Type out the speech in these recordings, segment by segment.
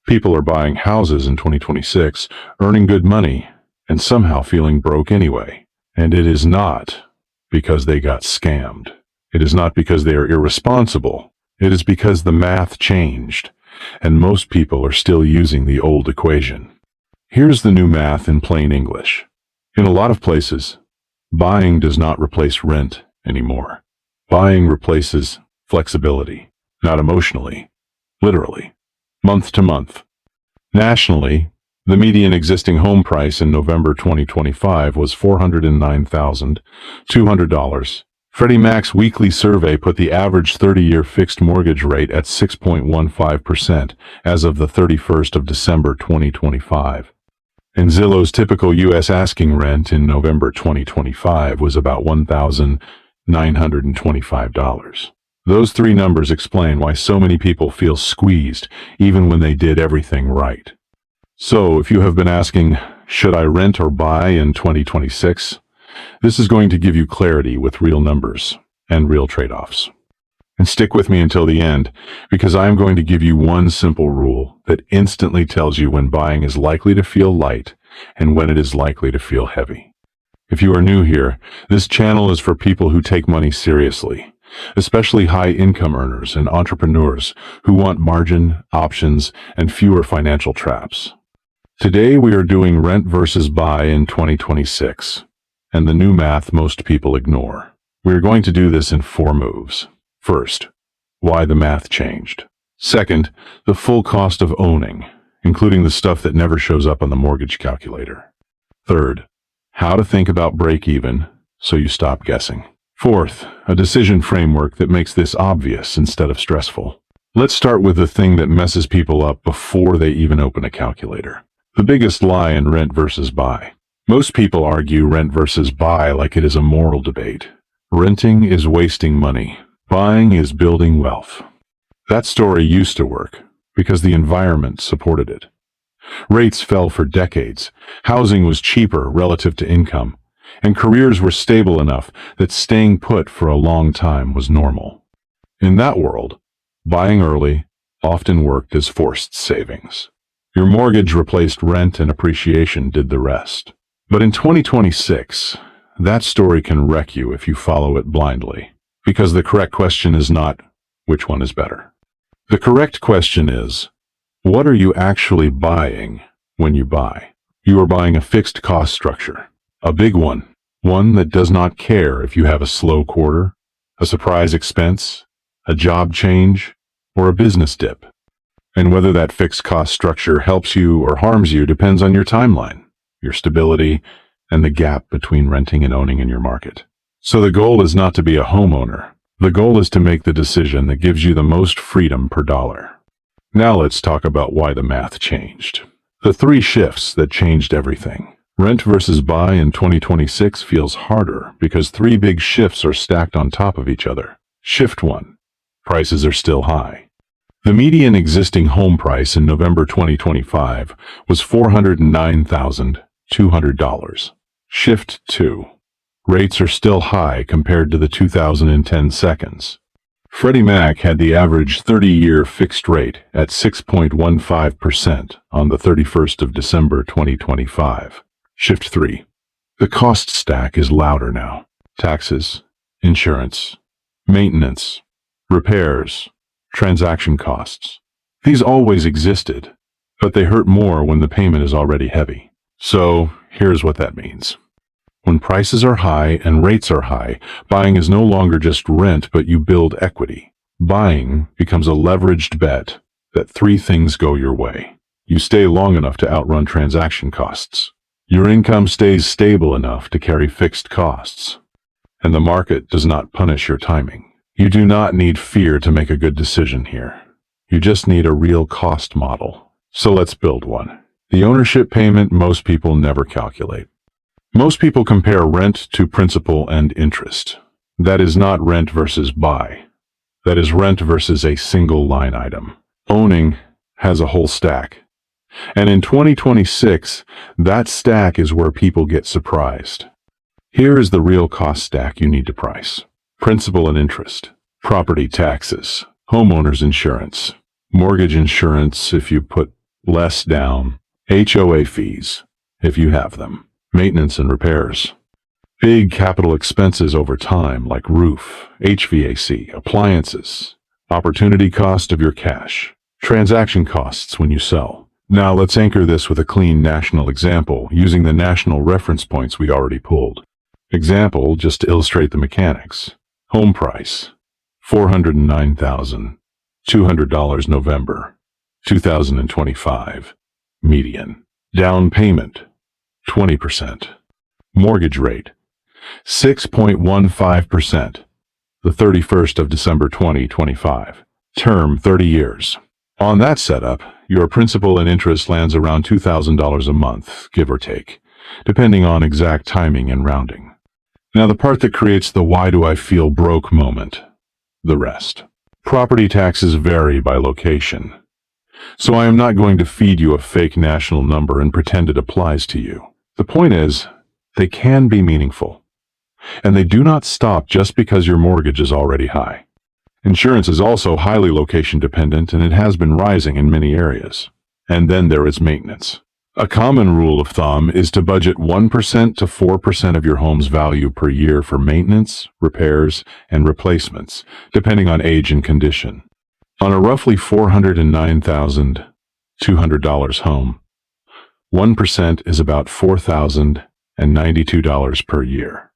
People are buying houses in 2026, earning good money, and somehow feeling broke anyway. And it is not because they got scammed. It is not because they are irresponsible. It is because the math changed, and most people are still using the old equation. Here's the new math in plain English. In a lot of places, buying does not replace rent anymore. Buying replaces flexibility, not emotionally, literally, month to month. Nationally, the median existing home price in November 2025 was $409,200. Freddie Mac's weekly survey put the average 30-year fixed mortgage rate at 6.15% as of the 31st of December 2025. And Zillow's typical U.S. asking rent in November 2025 was about $1,925. Those three numbers explain why so many people feel squeezed, even when they did everything right. So, if you have been asking, should I rent or buy in 2026? This is going to give you clarity with real numbers and real trade-offs. And stick with me until the end, because I am going to give you one simple rule that instantly tells you when buying is likely to feel light and when it is likely to feel heavy. If you are new here, this channel is for people who take money seriously, especially high-income earners and entrepreneurs who want margin, options, and fewer financial traps. Today we are doing rent versus buy in 2026. And the new math most people ignore. We are going to do this in 4 moves. First, why the math changed. Second, the full cost of owning, including the stuff that never shows up on the mortgage calculator. Third, how to think about break-even so you stop guessing. Fourth, a decision framework that makes this obvious instead of stressful. Let's start with the thing that messes people up before they even open a calculator. The biggest lie in rent versus buy. Most people argue rent versus buy like it is a moral debate. Renting is wasting money. Buying is building wealth. That story used to work because the environment supported it. Rates fell for decades, housing was cheaper relative to income, and careers were stable enough that staying put for a long time was normal. In that world, buying early often worked as forced savings. Your mortgage replaced rent and appreciation did the rest. But in 2026, that story can wreck you if you follow it blindly, because the correct question is not, which one is better? The correct question is, what are you actually buying when you buy? You are buying a fixed cost structure, a big one that does not care if you have a slow quarter, a surprise expense, a job change, or a business dip. And whether that fixed cost structure helps you or harms you depends on your timeline, your stability, and the gap between renting and owning in your market. So the goal is not to be a homeowner. The goal is to make the decision that gives you the most freedom per dollar. Now let's talk about why the math changed. The 3 shifts that changed everything. Rent versus buy in 2026 feels harder because 3 big shifts are stacked on top of each other. Shift 1. Prices are still high. The median existing home price in November 2025 was $409,200. Shift 2. Rates are still high compared to the 2010 seconds. Freddie Mac had the average 30-year fixed rate at 6.15% on the 31st of December 2025. Shift 3. The cost stack is louder now. Taxes, insurance, maintenance, repairs, transaction costs. These always existed, but they hurt more when the payment is already heavy. So, here's what that means. When prices are high and rates are high, buying is no longer just rent, but you build equity. Buying becomes a leveraged bet that 3 things go your way. You stay long enough to outrun transaction costs. Your income stays stable enough to carry fixed costs. And the market does not punish your timing. You do not need fear to make a good decision here. You just need a real cost model. So let's build one. The ownership payment most people never calculate. Most people compare rent to principal and interest. That is not rent versus buy. That is rent versus a single line item. Owning has a whole stack. And in 2026, that stack is where people get surprised. Here is the real cost stack you need to price. Principal and interest, property taxes, homeowner's insurance, mortgage insurance if you put less down, HOA fees, if you have them, maintenance and repairs, big capital expenses over time like roof, HVAC, appliances, opportunity cost of your cash, transaction costs when you sell. Now let's anchor this with a clean national example using the national reference points we already pulled. Example, just to illustrate the mechanics. Home price, $409,200 November, 2025. Median. Down payment, 20%. Mortgage rate, 6.15%. The 31st of December 2025. Term 30 years. On that setup, your principal and interest lands around $2,000 a month, give or take, depending on exact timing and rounding. Now the part that creates the why do I feel broke moment. The rest. Property taxes vary by location. So I am not going to feed you a fake national number and pretend it applies to you. The point is, they can be meaningful. And they do not stop just because your mortgage is already high. Insurance is also highly location dependent and it has been rising in many areas. And then there is maintenance. A common rule of thumb is to budget 1% to 4% of your home's value per year for maintenance, repairs, and replacements, depending on age and condition. On a roughly $409,200 home, 1% is about $4,092 per year,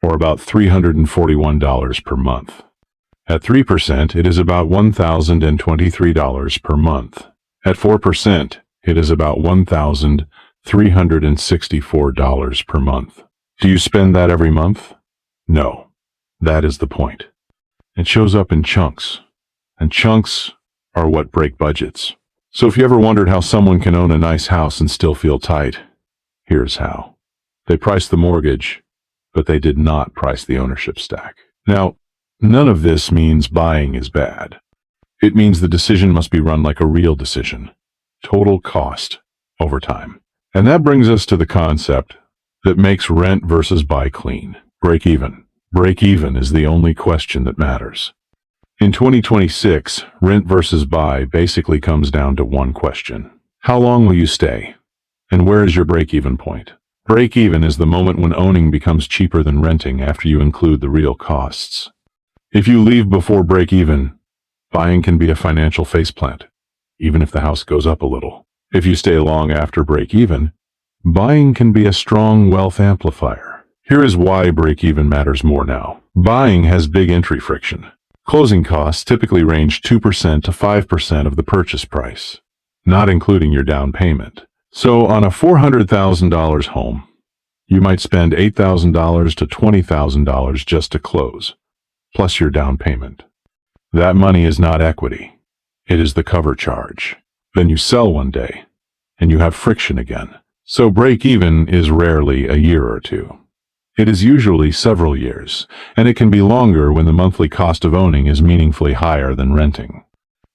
or about $341 per month. At 3%, it is about $1,023 per month. At 4%, it is about $1,364 per month. Do you spend that every month? No. That is the point. It shows up in chunks, and chunks are what break budgets. So if you ever wondered how someone can own a nice house and still feel tight, here's how. They priced the mortgage, but they did not price the ownership stack. Now, none of this means buying is bad. It means the decision must be run like a real decision. Total cost over time. And that brings us to the concept that makes rent versus buy clean. Break even. Break even is the only question that matters. In 2026, rent versus buy basically comes down to one question. How long will you stay? And where is your break-even point? Break-even is the moment when owning becomes cheaper than renting after you include the real costs. If you leave before break-even, buying can be a financial faceplant, even if the house goes up a little. If you stay long after break-even, buying can be a strong wealth amplifier. Here is why break-even matters more now. Buying has big entry friction. Closing costs typically range 2% to 5% of the purchase price, not including your down payment. So on a $400,000 home, you might spend $8,000 to $20,000 just to close, plus your down payment. That money is not equity. It is the cover charge. Then you sell one day, and you have friction again. So break-even is rarely a year or two. It is usually several years, and it can be longer when the monthly cost of owning is meaningfully higher than renting.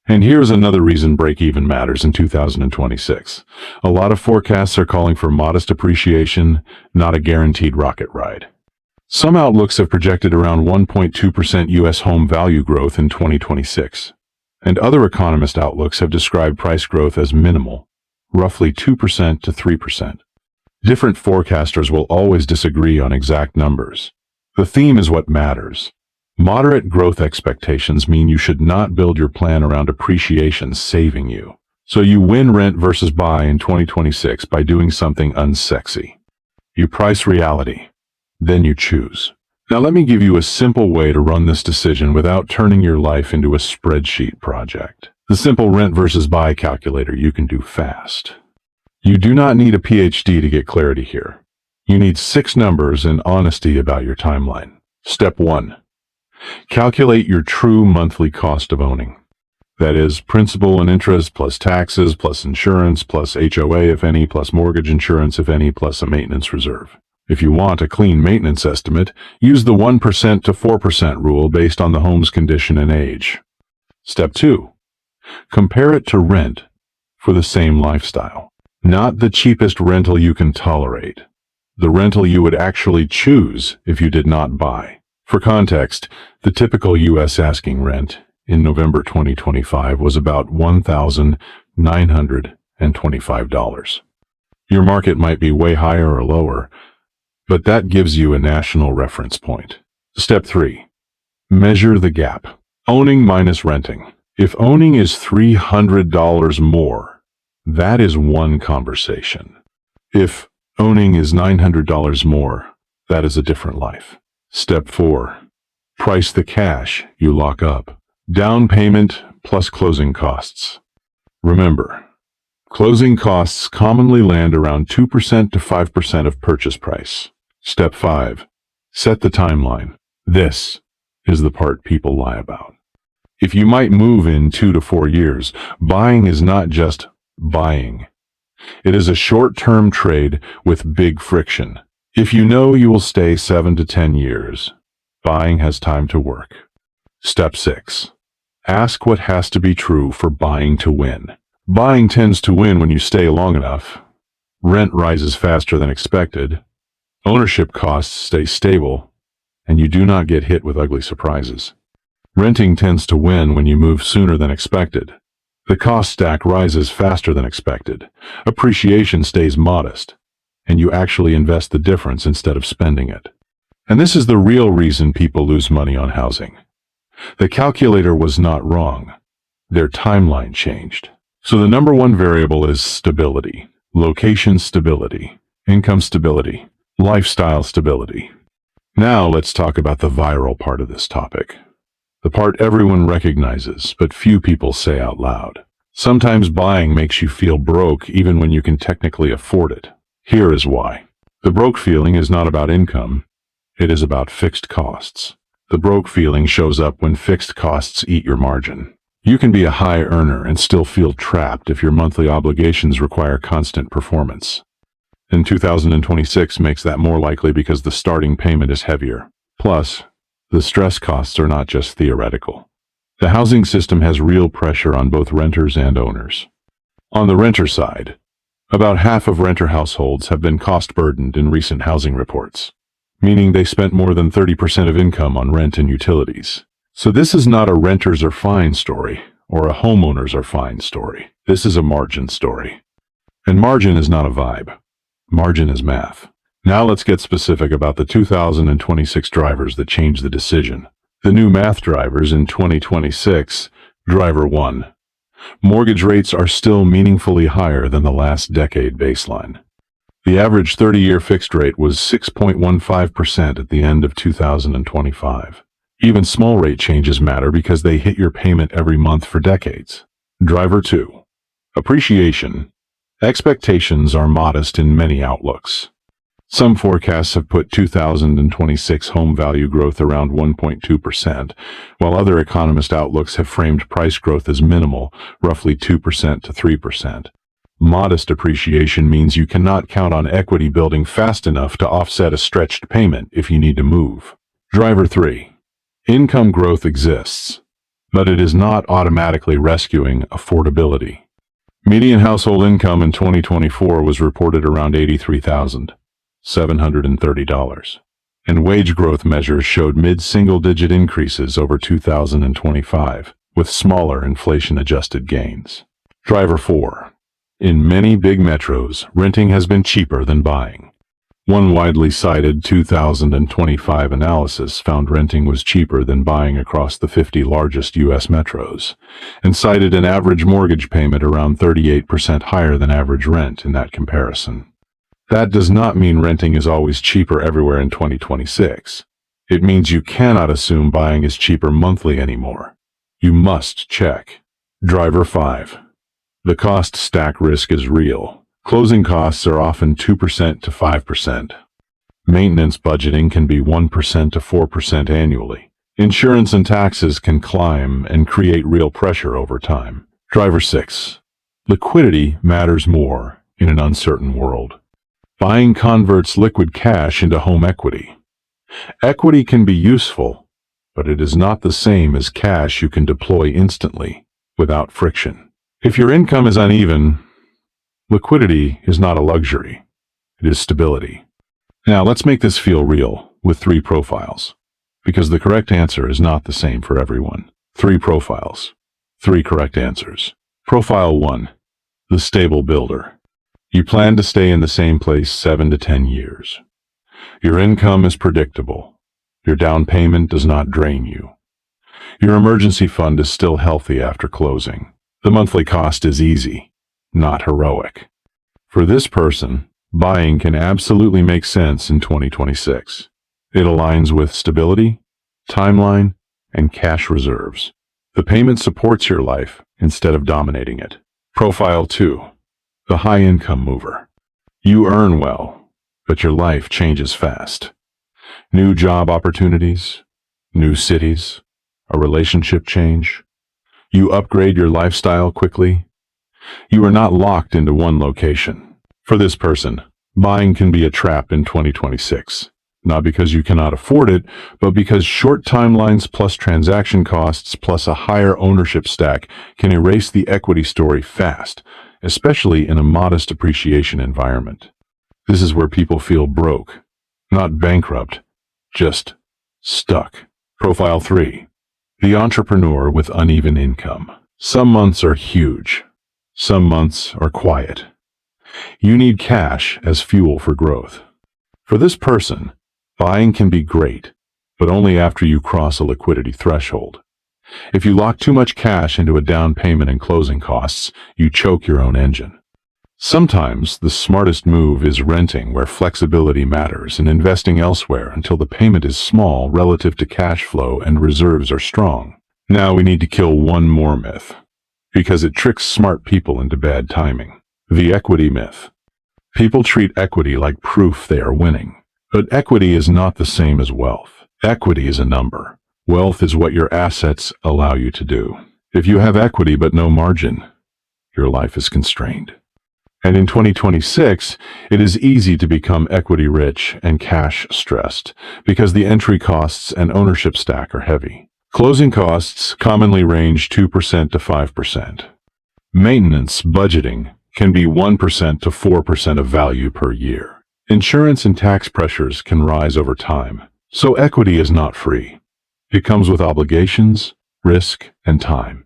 And here's another reason break-even matters in 2026. A lot of forecasts are calling for modest appreciation, not a guaranteed rocket ride. Some outlooks have projected around 1.2% U.S. home value growth in 2026. And other economist outlooks have described price growth as minimal, roughly 2% to 3%. Different forecasters will always disagree on exact numbers. The theme is what matters. Moderate growth expectations mean you should not build your plan around appreciation saving you. So you win rent versus buy in 2026 by doing something unsexy. You price reality, then you choose. Now let me give you a simple way to run this decision without turning your life into a spreadsheet project. The simple rent versus buy calculator you can do fast. You do not need a PhD to get clarity here. You need 6 numbers and honesty about your timeline. Step 1. Calculate your true monthly cost of owning. That is, principal and interest plus taxes plus insurance plus HOA if any plus mortgage insurance if any plus a maintenance reserve. If you want a clean maintenance estimate, use the 1% to 4% rule based on the home's condition and age. Step 2. Compare it to rent for the same lifestyle. Not the cheapest rental you can tolerate. The rental you would actually choose if you did not buy. For context, the typical U.S. asking rent in November 2025 was about $1,200 $925. Your market might be way higher or lower, but that gives you a national reference point. Step 3. Measure the gap. Owning minus renting. If owning is $300 more, that is one conversation. If owning is $900 more, that is a different life. Step 4. Price the cash you lock up. Down payment plus closing costs. Remember, closing costs commonly land around 2% to 5% of purchase price. Step 5. Set the timeline. This is the part people lie about. If you might move in 2 to 4 years, buying is not just buying. It is a short-term trade with big friction. If you know you will stay 7 to 10 years, buying has time to work. Step 6. Ask what has to be true for buying to win. Buying tends to win when you stay long enough. Rent rises faster than expected. Ownership costs stay stable, and you do not get hit with ugly surprises. Renting tends to win when you move sooner than expected. The cost stack rises faster than expected. Appreciation stays modest, and you actually invest the difference instead of spending it. And this is the real reason people lose money on housing. The calculator was not wrong. Their timeline changed. So the number one variable is stability. Location stability, income stability, lifestyle stability. Now let's talk about the viral part of this topic. The part everyone recognizes, but few people say out loud. Sometimes buying makes you feel broke even when you can technically afford it. Here is why. The broke feeling is not about income. It is about fixed costs. The broke feeling shows up when fixed costs eat your margin. You can be a high earner and still feel trapped if your monthly obligations require constant performance. And 2026 makes that more likely because the starting payment is heavier. Plus, the stress costs are not just theoretical. The housing system has real pressure on both renters and owners. On the renter side, about half of renter households have been cost-burdened in recent housing reports, meaning they spent more than 30% of income on rent and utilities. So this is not a renters are fine story or a homeowners are fine story. This is a margin story. And margin is not a vibe. Margin is math. Now let's get specific about the 2026 drivers that change the decision. The new math drivers in 2026. Driver 1. Mortgage rates are still meaningfully higher than the last decade baseline. The average 30-year fixed rate was 6.15% at the end of 2025. Even small rate changes matter because they hit your payment every month for decades. Driver 2. Appreciation. Expectations are modest in many outlooks. Some forecasts have put 2026 home value growth around 1.2%, while other economist outlooks have framed price growth as minimal, roughly 2% to 3%. Modest appreciation means you cannot count on equity building fast enough to offset a stretched payment if you need to move. Driver 3. Income growth exists, but it is not automatically rescuing affordability. Median household income in 2024 was reported around $83,730, and wage growth measures showed mid-single-digit increases over 2025, with smaller inflation-adjusted gains. Driver 4. In many big metros, renting has been cheaper than buying. One widely cited 2025 analysis found renting was cheaper than buying across the 50 largest U.S. metros, and cited an average mortgage payment around 38% higher than average rent in that comparison. That does not mean renting is always cheaper everywhere in 2026. It means you cannot assume buying is cheaper monthly anymore. You must check. Driver 5. The cost stack risk is real. Closing costs are often 2% to 5%. Maintenance budgeting can be 1% to 4% annually. Insurance and taxes can climb and create real pressure over time. Driver 6. Liquidity matters more in an uncertain world. Buying converts liquid cash into home equity. Equity can be useful, but it is not the same as cash you can deploy instantly, without friction. If your income is uneven, liquidity is not a luxury. It is stability. Now let's make this feel real with 3 profiles, because the correct answer is not the same for everyone. 3 profiles. 3 correct answers. Profile 1. The stable builder. You plan to stay in the same place 7 to 10 years. Your income is predictable. Your down payment does not drain you. Your emergency fund is still healthy after closing. The monthly cost is easy, not heroic. For this person, buying can absolutely make sense in 2026. It aligns with stability, timeline, and cash reserves. The payment supports your life instead of dominating it. Profile 2. The high-income mover. You earn well, but your life changes fast. New job opportunities, new cities, a relationship change. You upgrade your lifestyle quickly. You are not locked into one location. For this person, buying can be a trap in 2026. Not because you cannot afford it, but because short timelines plus transaction costs plus a higher ownership stack can erase the equity story fast, especially in a modest appreciation environment. This is where people feel broke, not bankrupt, just stuck. Profile 3. The entrepreneur with uneven income. Some months are huge. Some months are quiet. You need cash as fuel for growth. For this person, buying can be great, but only after you cross a liquidity threshold. If you lock too much cash into a down payment and closing costs, you choke your own engine. Sometimes the smartest move is renting where flexibility matters and investing elsewhere until the payment is small relative to cash flow and reserves are strong. Now we need to kill one more myth, because it tricks smart people into bad timing. The equity myth. People treat equity like proof they are winning. But equity is not the same as wealth. Equity is a number. Wealth is what your assets allow you to do. If you have equity but no margin, your life is constrained. And in 2026, it is easy to become equity rich and cash stressed because the entry costs and ownership stack are heavy. Closing costs commonly range 2% to 5%. Maintenance budgeting can be 1% to 4% of value per year. Insurance and tax pressures can rise over time, so equity is not free. It comes with obligations, risk, and time.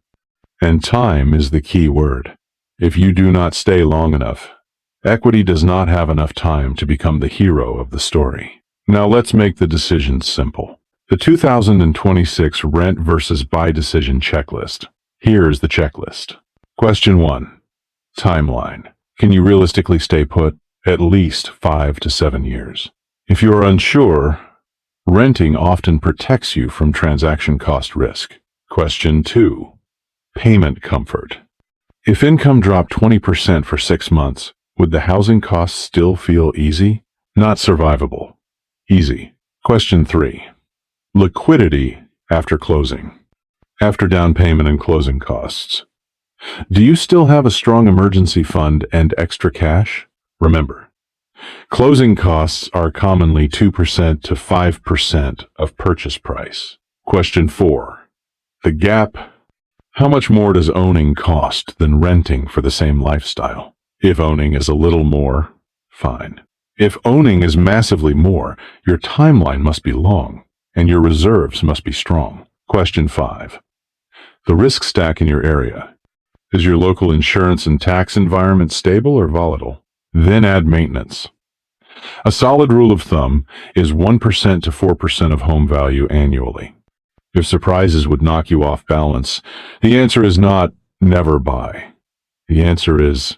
And time is the key word. If you do not stay long enough, equity does not have enough time to become the hero of the story. Now let's make the decision simple. The 2026 rent versus buy decision checklist. Here's the checklist. Question 1. Timeline. Can you realistically stay put? At least 5 to 7 years. If you are unsure, renting often protects you from transaction cost risk. Question 2. Payment comfort. If income dropped 20% for 6 months, would the housing costs still feel easy? Not survivable. Easy. Question 3. Liquidity after closing. After down payment and closing costs. Do you still have a strong emergency fund and extra cash? Remember, closing costs are commonly 2% to 5% of purchase price. Question 4. The gap. How much more does owning cost than renting for the same lifestyle? If owning is a little more, fine. If owning is massively more, your timeline must be long, and your reserves must be strong. Question 5. The risk stack in your area. Is your local insurance and tax environment stable or volatile? Then add maintenance. A solid rule of thumb is 1% to 4% of home value annually. If surprises would knock you off balance, the answer is not never buy. The answer is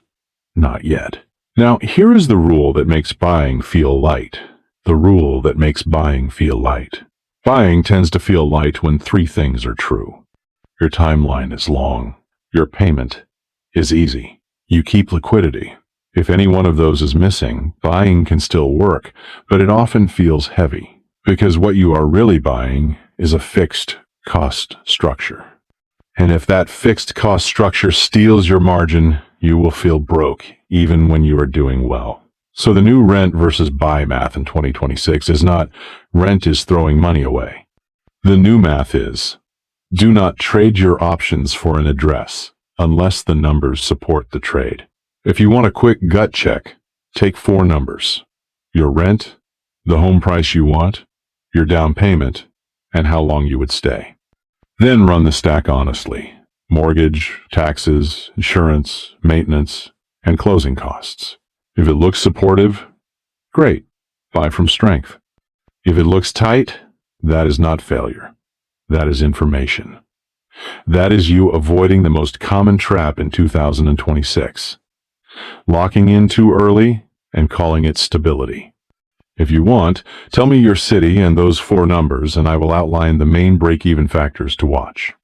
not yet. Now, here is the rule that makes buying feel light. The rule that makes buying feel light. Buying tends to feel light when 3 things are true. Your timeline is long. Your payment is easy. You keep liquidity. If any one of those is missing, buying can still work, but it often feels heavy, because what you are really buying is a fixed cost structure. And if that fixed cost structure steals your margin, you will feel broke even when you are doing well. So the new rent versus buy math in 2026 is not rent is throwing money away. The new math is do not trade your options for an address unless the numbers support the trade. If you want a quick gut check, take 4 numbers: your rent, the home price you want, your down payment, and how long you would stay. Then run the stack honestly. Mortgage, taxes, insurance, maintenance, and closing costs. If it looks supportive, great, buy from strength. If it looks tight, that is not failure. That is information. That is you avoiding the most common trap in 2026. Locking in too early and calling it stability. If you want, tell me your city and those four numbers and I will outline the main break-even factors to watch.